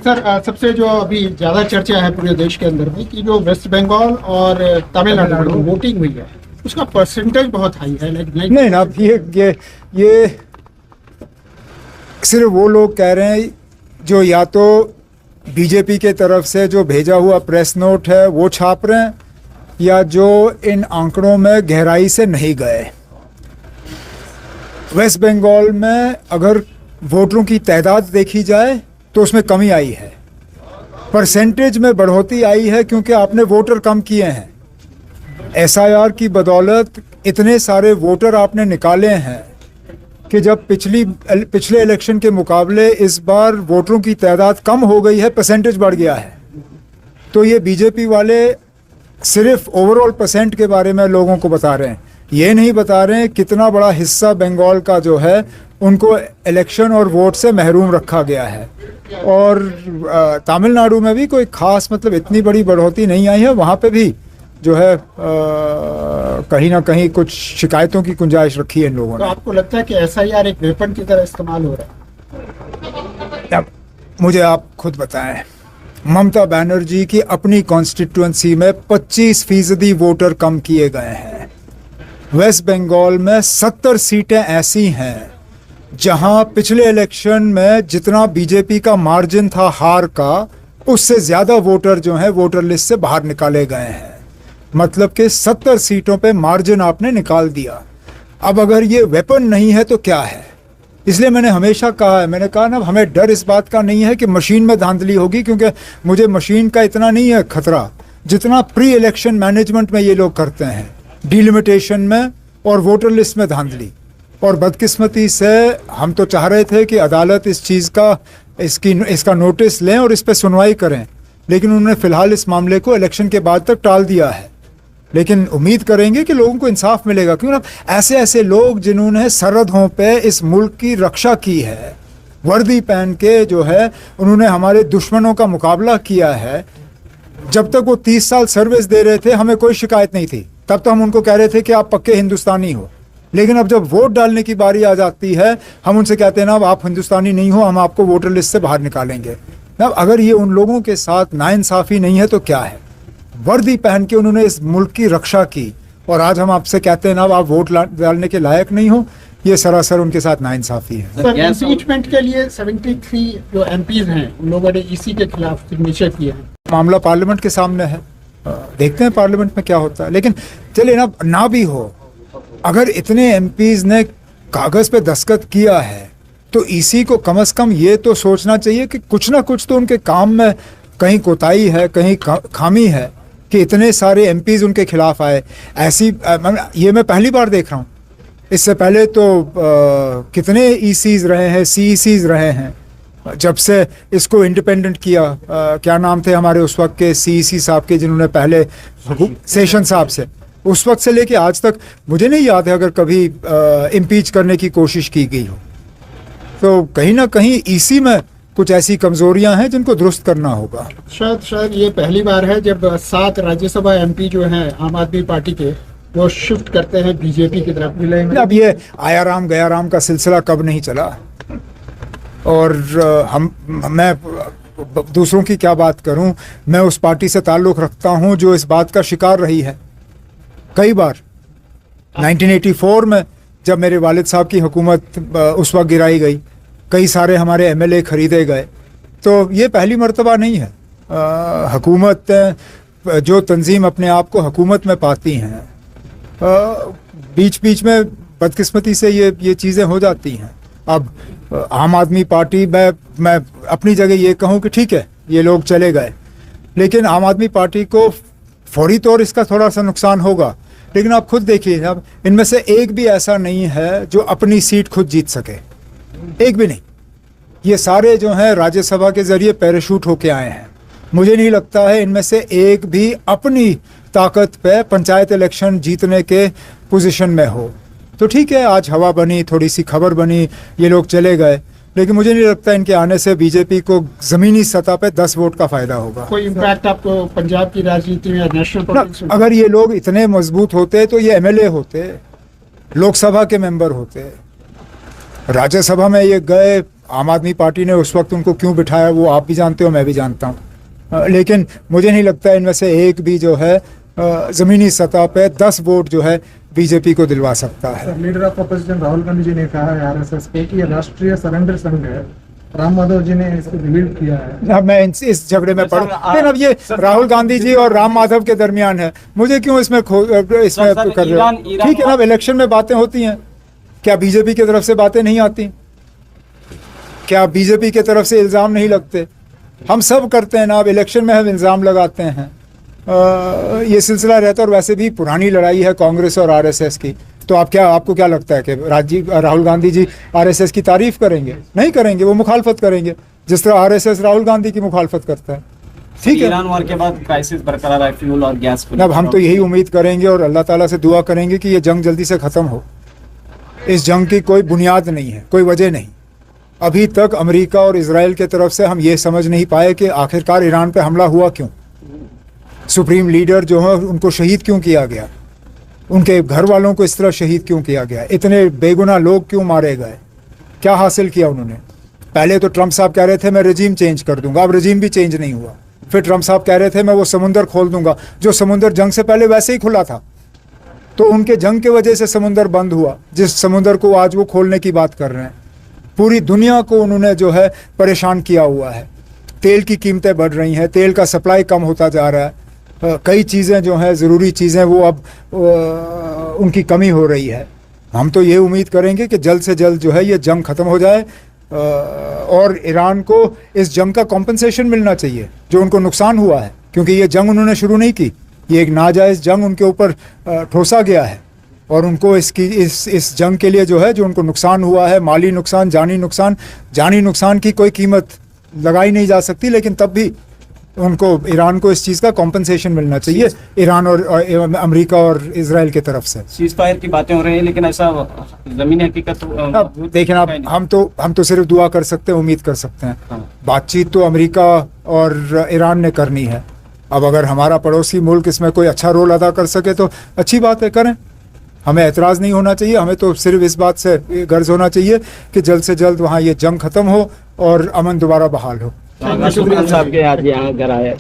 Sir सबसे जो अभी ज़्यादा चर्चा है पूरे देश के अंदर में कि जो वेस्ट बंगाल और तमिलनाडु में वोटिंग हुई है उसका परसेंटेज बहुत हाई है। नहीं ना, ये सिर्फ वो लोग कह रहे हैं जो या तो बीजेपी के तरफ से जो भेजा हुआ प्रेस नोट है वो छाप रहे हैं, या जो इन आंकड़ों में गहराई से नहीं गए। वेस्ट बंगाल में अगर वोटरों की तादाद देखी जाए तो उसमें कमी आई है, परसेंटेज में बढ़ोतरी आई है क्योंकि आपने वोटर कम किए हैं। एसआईआर की बदौलत इतने सारे वोटर आपने निकाले हैं कि जब पिछले इलेक्शन के मुकाबले इस बार वोटरों की तादाद कम हो गई है, परसेंटेज बढ़ गया है। तो ये बीजेपी वाले सिर्फ ओवरऑल परसेंट के बारे में लोगों को बता रहे हैं, ये नहीं बता रहे हैं कितना बड़ा हिस्सा बंगाल का जो है उनको इलेक्शन और वोट से महरूम रखा गया है। और तमिलनाडु में भी कोई खास मतलब इतनी बड़ी बढ़ोतरी नहीं आई है, वहाँ पे भी जो है कहीं ना कहीं कुछ शिकायतों की गुंजाइश रखी है इन लोगों ने। तो आपको लगता है कि एसआईआर एक वेपन की तरह इस्तेमाल हो रहा है? अब मुझे आप खुद बताएं, ममता बनर्जी की अपनी कॉन्स्टिट्यूएंसी में 25% वोटर कम किए गए हैं। वेस्ट बंगाल में 70 सीटें ऐसी हैं जहां पिछले इलेक्शन में जितना बीजेपी का मार्जिन था हार का, उससे ज़्यादा वोटर जो हैं वोटर लिस्ट से बाहर निकाले गए हैं। मतलब कि 70 सीटों पे मार्जिन आपने निकाल दिया। अब अगर ये वेपन नहीं है तो क्या है? इसलिए मैंने हमेशा कहा है, मैंने कहा ना, हमें डर इस बात का नहीं है कि मशीन में धांधली होगी, क्योंकि मुझे मशीन का इतना नहीं है खतरा जितना प्री इलेक्शन मैनेजमेंट में ये लोग करते हैं, डिलिमिटेशन में और वोटर लिस्ट में धांधली। और बदकिस्मती से हम तो चाह रहे थे कि अदालत इस चीज़ का इसका नोटिस लें और इस पर सुनवाई करें, लेकिन उन्होंने फ़िलहाल इस मामले को इलेक्शन के बाद तक टाल दिया है। लेकिन उम्मीद करेंगे कि लोगों को इंसाफ मिलेगा, क्योंकि ऐसे ऐसे लोग जिन्होंने सरहदों पे इस मुल्क की रक्षा की है, वर्दी पहन के जो है उन्होंने हमारे दुश्मनों का मुकाबला किया है। जब तक वो 30 साल सर्विस दे रहे थे हमें कोई शिकायत नहीं थी, तब तो हम उनको कह रहे थे कि आप पक्के हिंदुस्तानी हो। लेकिन अब जब वोट डालने की बारी आ जाती है हम उनसे कहते हैं ना, अब आप हिंदुस्तानी नहीं हो, हम आपको वोटर लिस्ट से बाहर निकालेंगे। ना, अगर ये उन लोगों के साथ नाइंसाफ़ी नहीं है तो क्या है? वर्दी पहन के उन्होंने इस मुल्क की रक्षा की और आज हम आपसे कहते हैं ना, आप वोट डालने के लायक नहीं हो, ये सरासर उनके साथ नाइंसाफ़ी है। सर, इम्पीचमेंट के लिए 73 जो एमपीज हैं उन लोगों ने इसी के खिलाफ सिग्नेचर किए हैं। मामला पार्लियामेंट के सामने है, देखते हैं पार्लियामेंट में क्या होता है। लेकिन चलिए ना भी हो, अगर इतने एमपीज ने कागज़ पे दस्तखत किया है तो ईसी को कम से कम ये तो सोचना चाहिए कि कुछ ना कुछ तो उनके काम में कहीं कोताही है, कहीं खामी है कि इतने सारे एमपीज उनके खिलाफ आए। ऐसी ये मैं पहली बार देख रहा हूँ। इससे पहले तो कितने ईसीज रहे हैं, सीईसीज रहे हैं जब से इसको इंडिपेंडेंट किया। क्या नाम थे हमारे उस वक्त के सीईसी साहब के, जिन्होंने पहले सेशन साहब से, उस वक्त से लेके आज तक मुझे नहीं याद है अगर कभी इम्पीच करने की कोशिश की गई हो। तो कहीं ना कहीं ईसी में कुछ ऐसी कमजोरियां हैं जिनको दुरुस्त करना होगा। शायद ये पहली बार है जब 7 राज्यसभा एमपी जो हैं आम आदमी पार्टी के, वो शिफ्ट करते हैं बीजेपी की तरफ। अब ये आया राम गया राम का सिलसिला कब नहीं चला, और मैं दूसरों की क्या बात करूं, मैं उस पार्टी से ताल्लुक़ रखता हूं जो इस बात का शिकार रही है कई बार। 1984 में जब मेरे वालिद साहब की हुकूमत उस वक्त गिराई गई, कई सारे हमारे एमएलए खरीदे गए, तो ये पहली मर्तबा नहीं है। हुकूमत जो तंजीम अपने आप को हुकूमत में पाती हैं, बीच बीच में बदकिस्मती से ये चीज़ें हो जाती हैं। अब आम आदमी पार्टी, मैं अपनी जगह ये कहूँ कि ठीक है ये लोग चले गए, लेकिन आम आदमी पार्टी को फौरी तौर इसका थोड़ा सा नुकसान होगा। लेकिन आप खुद देखिए, अब इनमें से एक भी ऐसा नहीं है जो अपनी सीट खुद जीत सके, एक भी नहीं। ये सारे जो हैं राज्यसभा के ज़रिए पैराशूट होके आए हैं। मुझे नहीं लगता है इनमें से एक भी अपनी ताकत पे पंचायत इलेक्शन जीतने के पोजीशन में हो। तो ठीक है, आज हवा बनी, थोड़ी सी खबर बनी, ये लोग चले गए, लेकिन मुझे नहीं लगता इनके आने से बीजेपी को ज़मीनी सतह पे 10 वोट का फ़ायदा होगा। कोई इम्पैक्ट आपको पंजाब की राजनीति में, नेशनल पॉलिटिक्स में? अगर ये लोग इतने मजबूत होते तो ये एमएलए होते, लोकसभा के मेंबर होते, राज्यसभा में ये गए, आम आदमी पार्टी ने उस वक्त उनको क्यों बिठाया वो आप भी जानते हो, मैं भी जानता हूँ। लेकिन मुझे नहीं लगता इनमें से एक भी जो है ज़मीनी सतह पे 10 वोट जो है बीजेपी को दिलवा सकता है। Leader of opposition Rahul Gandhi ji ने कहा है आरएसएस को कि ये राष्ट्रीय सरेंडर संघ है। राम माधव जी ने इसको रिवील किया है। अब मैं इस झगड़े में पढ़ूं, लेकिन अब ये राहुल गांधी जी और राम माधव के दरमियान है, मुझे क्यों इसमें कर रहे हो? ठीक है ना, अब इलेक्शन में बातें होती हैं, क्या बीजेपी की तरफ से बातें नहीं आती? क्या बीजेपी की तरफ से इल्ज़ाम नहीं लगते? हम सब करते हैं ना, अब इलेक्शन में हम इल्ज़ाम लगाते हैं। ये सिलसिला रहता है, और वैसे भी पुरानी लड़ाई है कांग्रेस और आरएसएस की। तो आपको क्या लगता है कि राहुल गांधी जी आरएसएस की तारीफ करेंगे? नहीं करेंगे, वो मुखालफत करेंगे, जिस तरह आरएसएस राहुल गांधी की मुखालफत करता है। ठीक है, ईरान वार के बाद क्राइसिस बरकरार है फ्यूल और गैस को। अब हम तो यही उम्मीद करेंगे और अल्लाह ताला से दुआ करेंगे कि ये जंग जल्दी से ख़त्म हो। इस जंग की कोई बुनियाद नहीं है, कोई वजह नहीं। अभी तक अमेरिका और इजराइल की तरफ से हम ये समझ नहीं पाए कि आखिरकार ईरान पे हमला हुआ क्यों, सुप्रीम लीडर जो है उनको शहीद क्यों किया गया, उनके घर वालों को इस तरह शहीद क्यों किया गया, इतने बेगुनाह लोग क्यों मारे गए, क्या हासिल किया उन्होंने? पहले तो ट्रम्प साहब कह रहे थे मैं रजीम चेंज कर दूंगा, अब रजीम भी चेंज नहीं हुआ। फिर ट्रम्प साहब कह रहे थे मैं वो समुंदर खोल दूंगा, जो समुंदर जंग से पहले वैसे ही खुला था। तो उनके जंग के वजह से समुंदर बंद हुआ, जिस समुंदर को आज वो खोलने की बात कर रहे हैं। पूरी दुनिया को उन्होंने जो है परेशान किया हुआ है। तेल की कीमतें बढ़ रही हैं, तेल का सप्लाई कम होता जा रहा है, कई चीज़ें जो हैं ज़रूरी चीज़ें वो अब उनकी कमी हो रही है। हम तो ये उम्मीद करेंगे कि जल्द से जल्द जो है ये जंग ख़त्म हो जाए और ईरान को इस जंग का कॉम्पनसेशन मिलना चाहिए जो उनको नुकसान हुआ है, क्योंकि ये जंग उन्होंने शुरू नहीं की, ये एक नाजायज़ जंग उनके ऊपर ठोसा गया है और उनको इस जंग के लिए जो है जो उनको नुकसान हुआ है, माली नुकसान, जानी नुकसान की कोई कीमत लगाई नहीं जा सकती, लेकिन तब भी उनको ईरान को इस चीज़ का कॉम्पनसेशन मिलना चाहिए, ईरान और अमेरिका और इजराइल की तरफ से। सीज फायर की बातें हो रही है, लेकिन ऐसा ज़मीनी हकीकत देखिए ना, हम तो सिर्फ दुआ कर सकते हैं, उम्मीद कर सकते हैं। हाँ। बातचीत तो अमेरिका और ईरान ने करनी है। अब अगर हमारा पड़ोसी मुल्क इसमें कोई अच्छा रोल अदा कर सके तो अच्छी बात है, करें, हमें एतराज़ नहीं होना चाहिए। हमें तो सिर्फ इस बात से गर्ज होना चाहिए कि जल्द से जल्द वहाँ ये जंग ख़त्म हो और अमन दोबारा बहाल हो। शुक्रिया साहब के आज यहाँ घर आए।